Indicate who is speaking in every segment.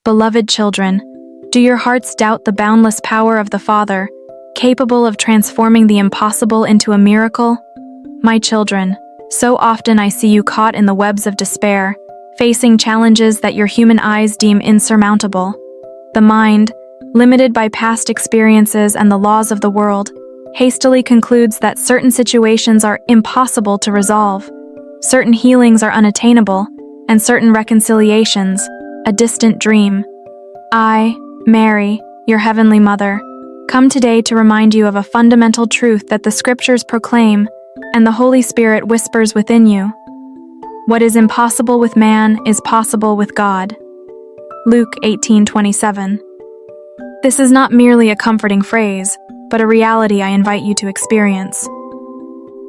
Speaker 1: Beloved children, do your hearts doubt the boundless power of the Father, capable of transforming the impossible into a miracle? My children, so often I see you caught in the webs of despair, facing challenges that your human eyes deem insurmountable. The mind, limited by past experiences and the laws of the world, hastily concludes that certain situations are impossible to resolve, certain healings are unattainable, and certain reconciliations, a distant dream. I, Mary, your Heavenly Mother, come today to remind you of a fundamental truth that the Scriptures proclaim and the Holy Spirit whispers within you. What is impossible with man is possible with God. Luke 18:27. This is not merely a comforting phrase, but a reality I invite you to experience.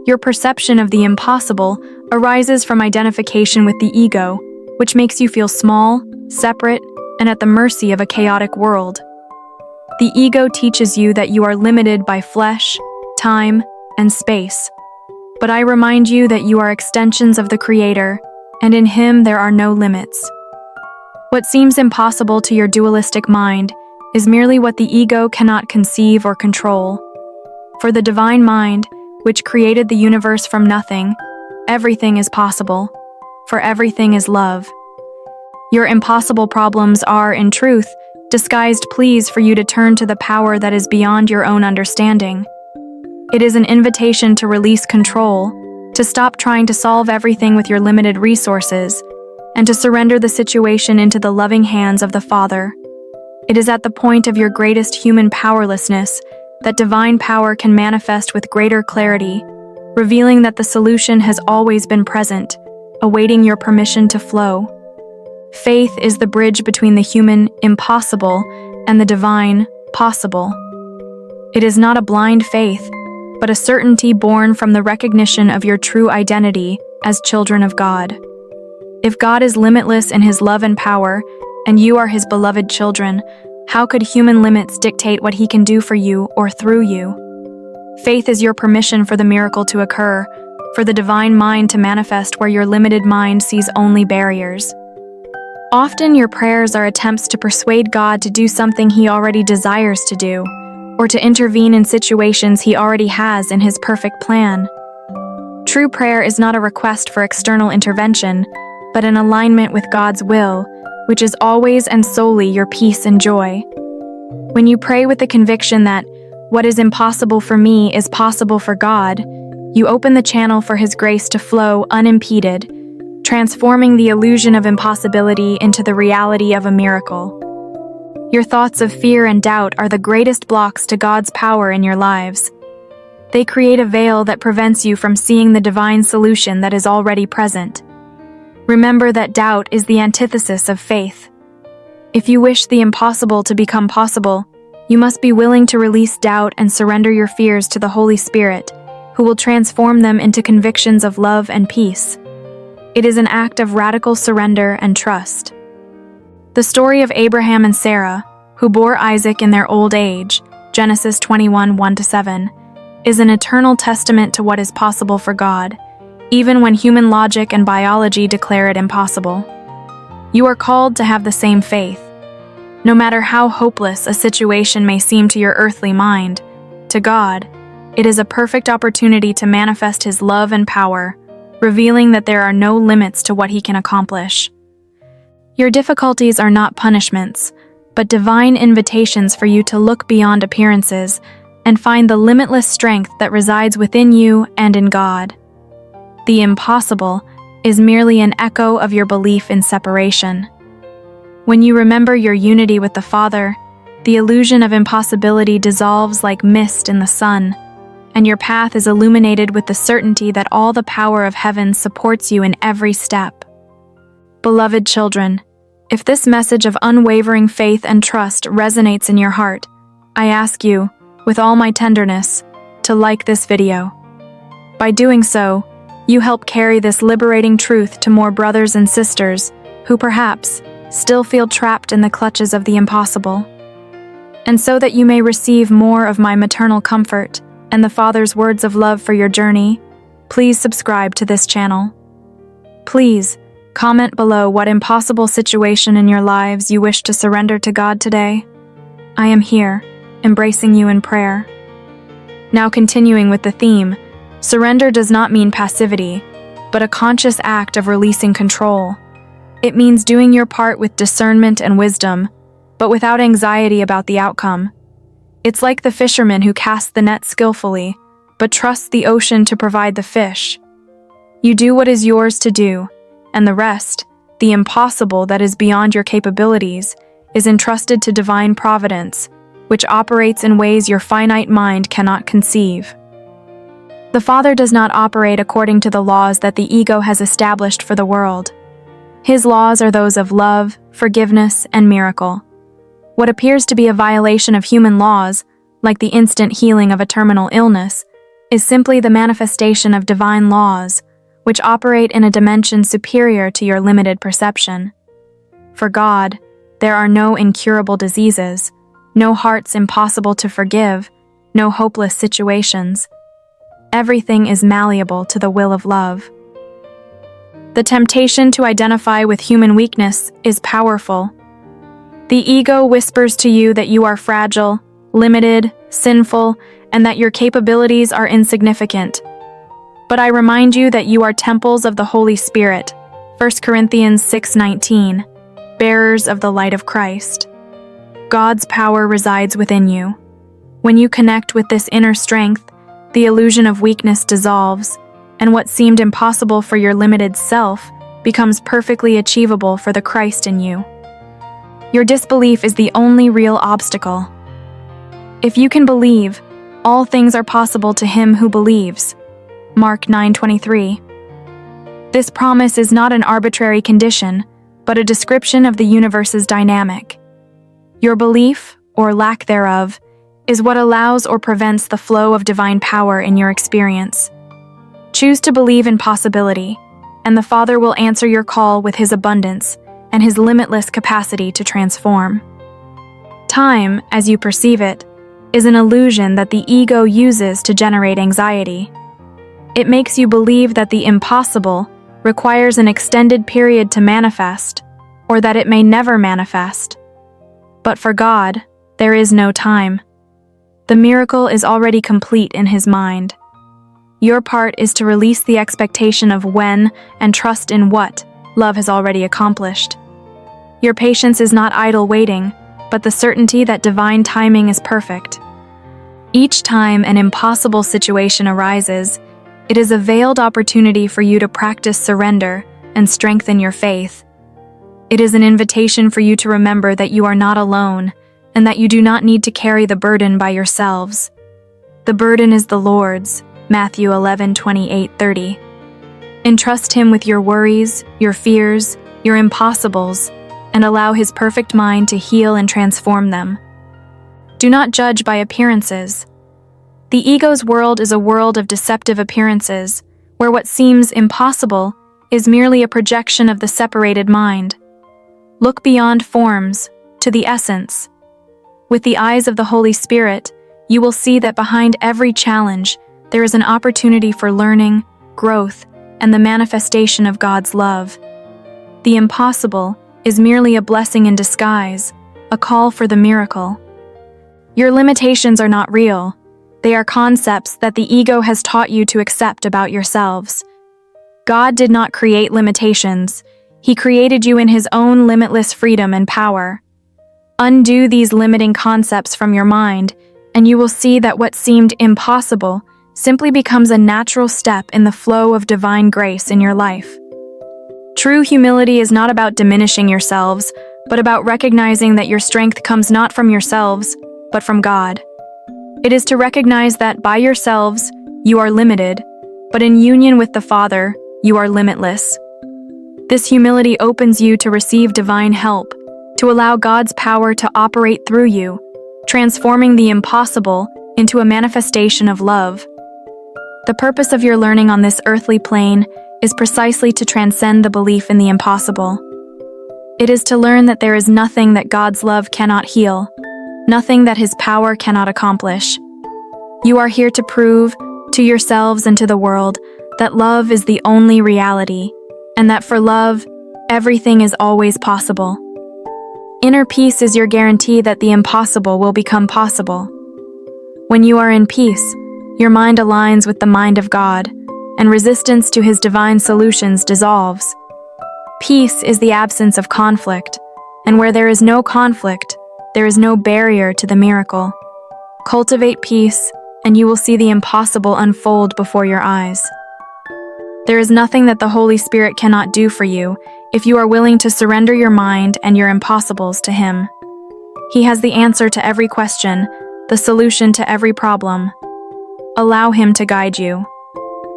Speaker 1: Your perception of the impossible arises from identification with the ego, which makes you feel small, separate, and at the mercy of a chaotic world. The ego teaches you that you are limited by flesh, time, and space. But I remind you that you are extensions of the Creator, and in Him there are no limits. What seems impossible to your dualistic mind is merely what the ego cannot conceive or control. For the divine mind, which created the universe from nothing, everything is possible, for everything is love. Your impossible problems are, in truth, disguised pleas for you to turn to the power that is beyond your own understanding. It is an invitation to release control, to stop trying to solve everything with your limited resources, and to surrender the situation into the loving hands of the Father. It is at the point of your greatest human powerlessness that divine power can manifest with greater clarity, revealing that the solution has always been present, awaiting your permission to flow. Faith is the bridge between the human impossible and the divine possible. It is not a blind faith, but a certainty born from the recognition of your true identity as children of God. If God is limitless in His love and power, and you are His beloved children, how could human limits dictate what He can do for you or through you? Faith is your permission for the miracle to occur, for the divine mind to manifest where your limited mind sees only barriers. Often your prayers are attempts to persuade God to do something He already desires to do, or to intervene in situations He already has in His perfect plan. True prayer is not a request for external intervention, but an alignment with God's will, which is always and solely your peace and joy. When you pray with the conviction that what is impossible for me is possible for God, you open the channel for His grace to flow unimpeded, transforming the illusion of impossibility into the reality of a miracle. Your thoughts of fear and doubt are the greatest blocks to God's power in your lives. They create a veil that prevents you from seeing the divine solution that is already present. Remember that doubt is the antithesis of faith. If you wish the impossible to become possible, you must be willing to release doubt and surrender your fears to the Holy Spirit, who will transform them into convictions of love and peace. It is an act of radical surrender and trust. The story of Abraham and Sarah, who bore Isaac in their old age, Genesis 21:1-7, is an eternal testament to what is possible for God, even when human logic and biology declare it impossible. You are called to have the same faith. No matter how hopeless a situation may seem to your earthly mind, to God, it is a perfect opportunity to manifest His love and power, revealing that there are no limits to what He can accomplish. Your difficulties are not punishments, but divine invitations for you to look beyond appearances and find the limitless strength that resides within you and in God. The impossible is merely an echo of your belief in separation. When you remember your unity with the Father, the illusion of impossibility dissolves like mist in the sun, and your path is illuminated with the certainty that all the power of heaven supports you in every step. Beloved children, if this message of unwavering faith and trust resonates in your heart, I ask you, with all my tenderness, to like this video. By doing so, you help carry this liberating truth to more brothers and sisters who perhaps still feel trapped in the clutches of the impossible. And so that you may receive more of my maternal comfort and the Father's words of love for your journey, please subscribe to this channel. Please, Comment below what impossible situation in your lives you wish to surrender to God today. I am here, embracing you in prayer. Now continuing with the theme, surrender does not mean passivity, but a conscious act of releasing control. It means doing your part with discernment and wisdom, but without anxiety about the outcome. It's like the fisherman who casts the net skillfully, but trusts the ocean to provide the fish. You do what is yours to do, and the rest, the impossible that is beyond your capabilities, is entrusted to divine providence, which operates in ways your finite mind cannot conceive. The Father does not operate according to the laws that the ego has established for the world. His laws are those of love, forgiveness, and miracle. What appears to be a violation of human laws, like the instant healing of a terminal illness, is simply the manifestation of divine laws, which operate in a dimension superior to your limited perception. For God, there are no incurable diseases, no hearts impossible to forgive, no hopeless situations. Everything is malleable to the will of love. The temptation to identify with human weakness is powerful. The ego whispers to you that you are fragile, limited, sinful, and that your capabilities are insignificant. But I remind you that you are temples of the Holy Spirit, 1 Corinthians 6:19, bearers of the light of Christ. God's power resides within you. When you connect with this inner strength, the illusion of weakness dissolves, and what seemed impossible for your limited self becomes perfectly achievable for the Christ in you. Your disbelief is the only real obstacle. If you can believe, all things are possible to him who believes. Mark 9:23. This promise is not an arbitrary condition, but a description of the universe's dynamic. Your belief, or lack thereof, is what allows or prevents the flow of divine power in your experience. Choose to believe in possibility, and the Father will answer your call with his abundance and his limitless capacity to transform. Time, as you perceive it, is an illusion that the ego uses to generate anxiety. It makes you believe that the impossible requires an extended period to manifest, or that it may never manifest. But for God, there is no time. The miracle is already complete in his mind. Your part is to release the expectation of when and trust in what love has already accomplished. Your patience is not idle waiting, but the certainty that divine timing is perfect. Each time an impossible situation arises, it is a veiled opportunity for you to practice surrender and strengthen your faith. It is an invitation for you to remember that you are not alone and that you do not need to carry the burden by yourselves. The burden is the Lord's, Matthew 11:28-30. Entrust him with your worries, your fears, your impossibles, and allow his perfect mind to heal and transform them. Do not judge by appearances. The ego's world is a world of deceptive appearances, where what seems impossible is merely a projection of the separated mind. Look beyond forms, to the essence. With the eyes of the Holy Spirit, you will see that behind every challenge, there is an opportunity for learning, growth, and the manifestation of God's love. The impossible is merely a blessing in disguise, a call for the miracle. Your limitations are not real. They are concepts that the ego has taught you to accept about yourselves. God did not create limitations. He created you in his own limitless freedom and power. Undo these limiting concepts from your mind, and you will see that what seemed impossible simply becomes a natural step in the flow of divine grace in your life. True humility is not about diminishing yourselves, but about recognizing that your strength comes not from yourselves, but from God. It is to recognize that by yourselves, you are limited, but in union with the Father, you are limitless. This humility opens you to receive divine help, to allow God's power to operate through you, transforming the impossible into a manifestation of love. The purpose of your learning on this earthly plane is precisely to transcend the belief in the impossible. It is to learn that there is nothing that God's love cannot heal, nothing that his power cannot accomplish. You are here to prove, to yourselves and to the world, that love is the only reality, and that for love, Everything is always possible. Inner peace is your guarantee that the impossible will become possible. When you are in peace, your mind aligns with the mind of God, and resistance to His divine solutions dissolves. Peace is the absence of conflict, and where there is no conflict, there is no barrier to the miracle. Cultivate peace, and you will see the impossible unfold before your eyes. There is nothing that the Holy Spirit cannot do for you if you are willing to surrender your mind and your impossibles to Him. He has the answer to every question, the solution to every problem. Allow Him to guide you.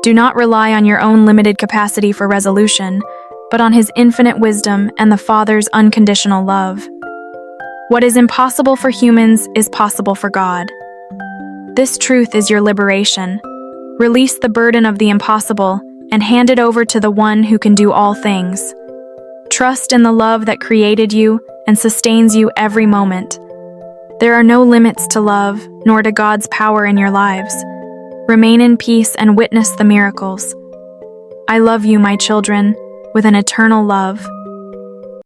Speaker 1: Do not rely on your own limited capacity for resolution, but on His infinite wisdom and the Father's unconditional love. What is impossible for humans is possible for God. This truth is your liberation. Release the burden of the impossible and hand it over to the One who can do all things. Trust in the love that created you and sustains you every moment. There are no limits to love, nor to God's power in your lives. Remain in peace and witness the miracles. I love you, my children, with an eternal love.